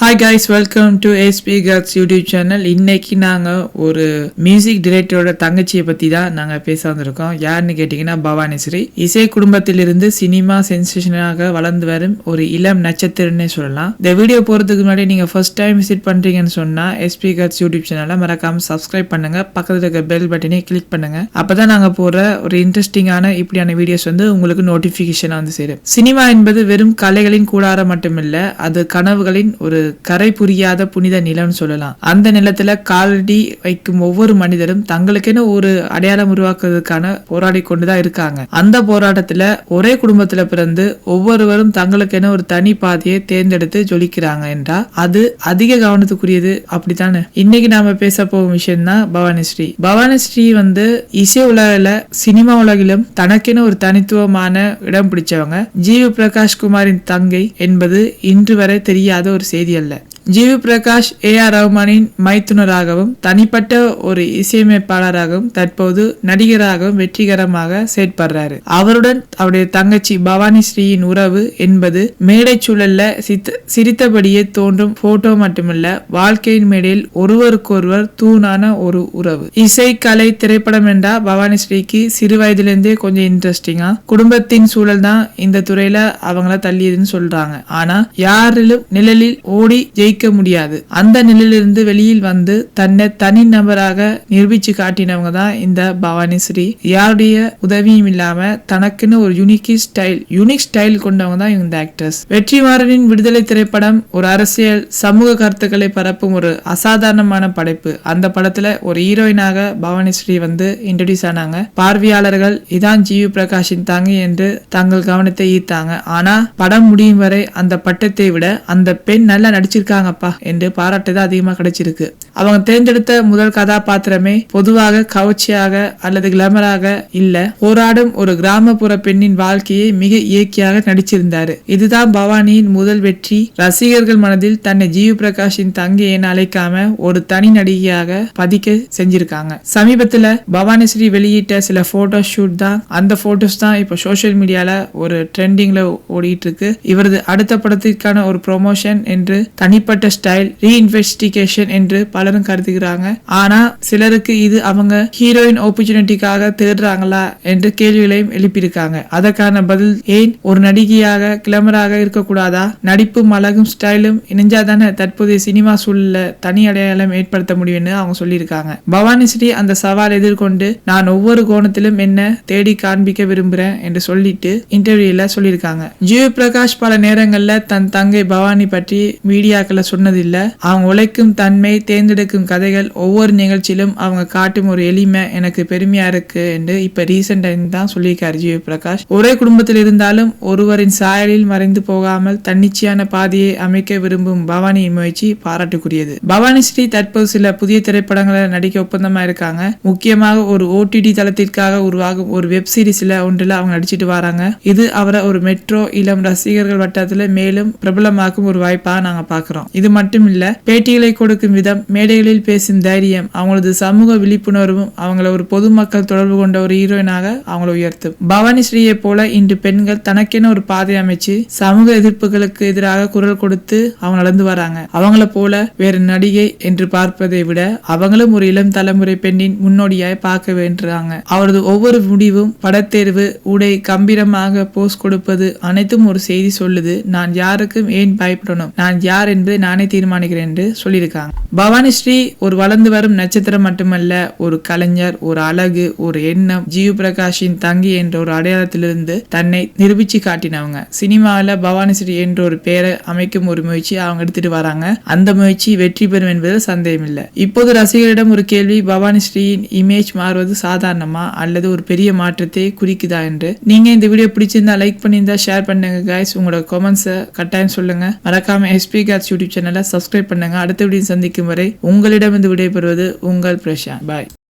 Hi guys, welcome to SP Girls YouTube channel. இன்னைக்கு நாங்க ஒரு மியூசிக் டைரக்டரோட தங்கச்சியை பத்தி தான் நாங்க பேச வந்திருக்கோம். யாருன்னு கேட்டீங்கன்னா பவானி ஸ்ரீ. இசை குடும்பத்திலிருந்து சினிமா சென்சேஷனாக வளர்ந்து வரும் ஒரு இளம் நட்சத்திரம்னே சொல்லலாம். இந்த வீடியோ போறதுக்கு முன்னாடி நீங்க ஃபர்ஸ்ட் டைம் விசிட் பண்றீங்கன்னு சொன்னா SP Girls YouTube சேனலை மறக்காம சப்ஸ்கிரைப் பண்ணுங்க, பக்கத்துல இருக்க பெல் பட்டனை கிளிக் பண்ணுங்க. அப்பதான் நாங்க போற ஒரு இன்ட்ரெஸ்டிங்கான இப்படியான வீடியோஸ் உங்களுக்கு நோட்டிபிகேஷன் வந்து சேரும். சினிமா என்பது வெறும் கலைகளின் கூடாரம் மட்டுமில்ல, அது கனவுகளின் ஒரு கரை புரியாத புனித நிலம்னு சொல்லலாம். அந்த நிலத்துல காலடி வைக்கும் ஒவ்வொரு மனிதரும் தங்களுக்கென ஒரு அடையாளம் உருவாக்குறதுக்கான போராடி கொண்டுதான் இருக்காங்க. அந்த போராட்டத்துல ஒரே குடும்பத்துல பிறந்து ஒவ்வொருவரும் தங்களுக்கென ஒரு தனி பாதையை தேர்ந்தெடுத்து ஜொலிக்கிறாங்க என்றா அது அதிக கவனத்துக்குரியது. அப்படித்தானே இன்னைக்கு நாம பேச போகும் விஷயம் தான் பவானி ஸ்ரீ. பவானி ஸ்ரீ இசை உலகில சினிமா உலகிலும் தனக்கென ஒரு தனித்துவமான இடம் பிடிச்சவங்க. ஜிவி பிரகாஷ் குமாரின் தங்கை என்பது இன்று வரை தெரியாத ஒரு செய்தி அல்ல. ஜிவி பிரகாஷ் AR ரஹ்மானின் மைத்துனராகவும் தனிப்பட்ட ஒரு இசையமைப்பாளராகவும் தற்போது நடிகராகவும் வெற்றிகரமாக செயற்படுறாரு. அவருடன் அவருடைய தங்கச்சி பவானி ஸ்ரீயின் உறவு என்பது மேடை சூழல்ல சிரித்தபடியே தோன்றும் போட்டோ மட்டுமல்ல, வாழ்க்கையின் மேடையில் ஒருவருக்கொருவர் தூணான ஒரு உறவு. இசை கலை திரைப்படம் என்றா பவானி ஸ்ரீக்கு சிறு வயதிலிருந்தே கொஞ்சம் இன்ட்ரெஸ்டிங்கா குடும்பத்தின் சூழல் தான் இந்த துறையில அவங்கள தள்ளியதுன்னு சொல்றாங்க. ஆனா யாரிலும் நிழலில் ஓடி ஜெயிக்க முடியாது. அந்த நிலையிலிருந்து வெளியில் வந்து தன்னை தனி நபராக நிரூபிச்சு காட்டினவங்க தான் இந்த பவானி ஸ்ரீ. யாருடைய உதவியும் இல்லாம தனக்குன்னு ஒரு யூனிக் ஸ்டைல் கொண்டவங்க தான் இந்த ஆக்டர்ஸ். வெற்றிமாறனின் விடுதலை திரைப்படம் ஒரு அரசியல் சமூக கருத்துக்களை பரப்பும் ஒரு அசாதாரணமான படைப்பு. அந்த படத்துல ஒரு ஹீரோயினாக பவானி ஸ்ரீ இன்ட்ரோடியூஸ் ஆனாங்க. பார்வையாளர்கள் இதான் ஜிவி பிரகாஷின் தங்கை என்று தங்கள் கவனத்தை ஈர்த்தாங்க. ஆனா படம் முடியும் வரை அந்த பட்டத்தை விட அந்த பெண் நல்லா நடிச்சிருக்காங்கப்பா என்று பாராட்டு தான் அதிகமா கிடைச்சிருக்கு. அவங்க தேர்ந்தெடுத்த முதல் கதாபாத்திரமே பொதுவாக கவர்ச்சியாக அல்லது கிளாமராக இல்ல, போராடும் ஒரு கிராமப்புற பெண்ணின் வாழ்க்கையை மிக இயற்கையாக நடிச்சிருந்தாரு. இதுதான் பவானியின் முதல் வெற்றி. ரசிகர்கள் மனதில் தன்னை ஜிவி பிரகாஷின் தங்கை என அழைக்காம ஒரு தனி நடிகையாக பதிக்க செஞ்சிருக்காங்க. சமீபத்துல பவானி ஸ்ரீ வெளியிட்ட சில போட்டோ ஷூட் தான், அந்த போட்டோஸ் தான் இப்ப சோசியல் மீடியால ஒரு ட்ரெண்டிங்ல ஓடிட்டு இருக்கு. இவரது அடுத்த படத்திற்கான ஒரு ப்ரொமோஷன் என்று தனிப்பட்ட ஸ்டைல் ரீஇன்வெஸ்டிகேஷன் என்று பலரும் கருதுகிறாங்க. ஆனா சிலருக்கு இது அவங்க ஹீரோயின் ஆப்பர்ச்சுனிட்டிக்காக தேடுறாங்களா என்று கேள்விகளையும் எழுப்பியிருக்காங்க. அதற்கான பதில், ஏன் ஒரு நடிகையாக கிளமராக இருக்கக்கூடாதா? நடிப்பும் அழகும் ஸ்டைலும் இணைஞ்சாதானே தற்போதைய சினிமா சூழல தனி அடையாளம் ஏற்படுத்த முடியும்னு அவங்க சொல்லியிருக்காங்க. பவானி ஸ்ரீ அந்த சவால் எதிர்கொண்டு நான் ஒவ்வொரு கோணத்திலும் என்ன தேடி காண்பிக்க விரும்புறேன் என்று சொல்லிட்டு இன்டர்வியூல சொல்லியிருக்காங்க. ஜிவி பிரகாஷ் பல நேரங்கள்ல தன் தங்கை பவானி பற்றி மீடியாக்களை சொன்னதில்ல. அவங்க உழைக்கும் தன்மை, தேர்ந்தெடுக்கும் கதைகள், ஒவ்வொரு நிகழ்ச்சியிலும் அவங்க காட்டும் ஒரு எளிமை எனக்கு பெருமையா இருக்கு என்று இப்ப ரீசெண்டா தான் சொல்லியிருக்காரு ஜிவி பிரகாஷ். ஒரே குடும்பத்தில் இருந்தாலும் ஒருவரின் சாயலில் மறைந்து போகாமல் தன்னிச்சையான பாதையை அமைக்க விரும்பும் பவானியின் முயற்சி பாராட்டுக்குரியது. பவானி ஸ்ரீ தற்போது சில புதிய திரைப்படங்களை நடிக்க ஒப்பந்தமா இருக்காங்க. முக்கியமாக ஒரு OTT தளத்திற்காக உருவாகும் ஒரு வெப் சீரிஸ்ல ஒன்றில் அவங்க நடிச்சிட்டு வராங்க. இது அவரை ஒரு மெட்ரோ இளம் ரசிகர்கள் வட்டத்துல மேலும் பிரபலமாக்கும் ஒரு வாய்ப்பா நாங்க பாக்குறோம். இது மட்டும் இல்ல, பேட்டிகளை கொடுக்கும் விதம், மேடைகளில் பேசும் தைரியம், அவங்களது சமூக விழிப்புணர்வும் அவங்கள ஒரு பொதுமக்கள் தொடர்பு கொண்ட ஒரு ஹீரோயினாக அவங்களை உயர்த்தும். பவானி ஸ்ரீயை போல இன்று பெண்கள் தனக்கென ஒரு பாதை அமைச்சு சமூக எதிர்ப்புகளுக்கு எதிராக குரல் கொடுத்து அவங்க நடந்து வராங்க. அவங்கள போல வேறு நடிகை என்று பார்ப்பதை விட அவங்களும் ஒரு இளம் தலைமுறை பெண்ணின் முன்னோடியாய் பார்க்க வேண்டுறாங்க. அவரது ஒவ்வொரு முடிவும், படத்தேர்வு, உடை, கம்பீரமாக போஸ் கொடுப்பது அனைத்தும் ஒரு செய்தி சொல்லுது. நான் யாருக்கும் ஏன் பயப்படணும், நான் யார் என்பதை நானே தீர்மானிக்கிறேன் என்று சொல்லியிருக்காங்க. பவானி ஸ்ரீ ஒரு வளர்ந்து வரும் நட்சத்திரம் மட்டுமல்ல, ஒரு கலைஞர், ஒரு அழகு, ஒரு எண்ணம். ஜிவி பிரகாஷின் தங்கி என்ற ஒரு அடையாளத்திலிருந்து தன்னை நிரூபிச்சு காட்டினவங்க. சினிமாவில பவானி ஸ்ரீ என்ற ஒரு பெயரை அமைக்கும் ஒரு முயற்சி அவங்க எடுத்துட்டு வராங்க. அந்த முயற்சி வெற்றி பெறும் என்பதில் சந்தேகம் இல்லை. இப்போது ரசிகர்களிடம் ஒரு கேள்வி, பவானி ஸ்ரீயின் இமேஜ் மாறுவது சாதாரணமா அல்லது ஒரு பெரிய மாற்றத்தை குறிக்குதா என்று. நீங்க இந்த வீடியோ பிடிச்சிருந்தா லைக் பண்ணியிருந்தா ஷேர் பண்ணுங்க கைஸ். உங்களோட கமெண்ட்ஸை கட்டாயம் சொல்லுங்க. மறக்காம SP Girls YouTube சேனலை சப்ஸ்கிரைப் பண்ணுங்க. அடுத்த வீடியோ சந்திக்கும் வரை உங்களிடம் விடைபெறுவது உங்கள் பிரசாந்த். பாய்.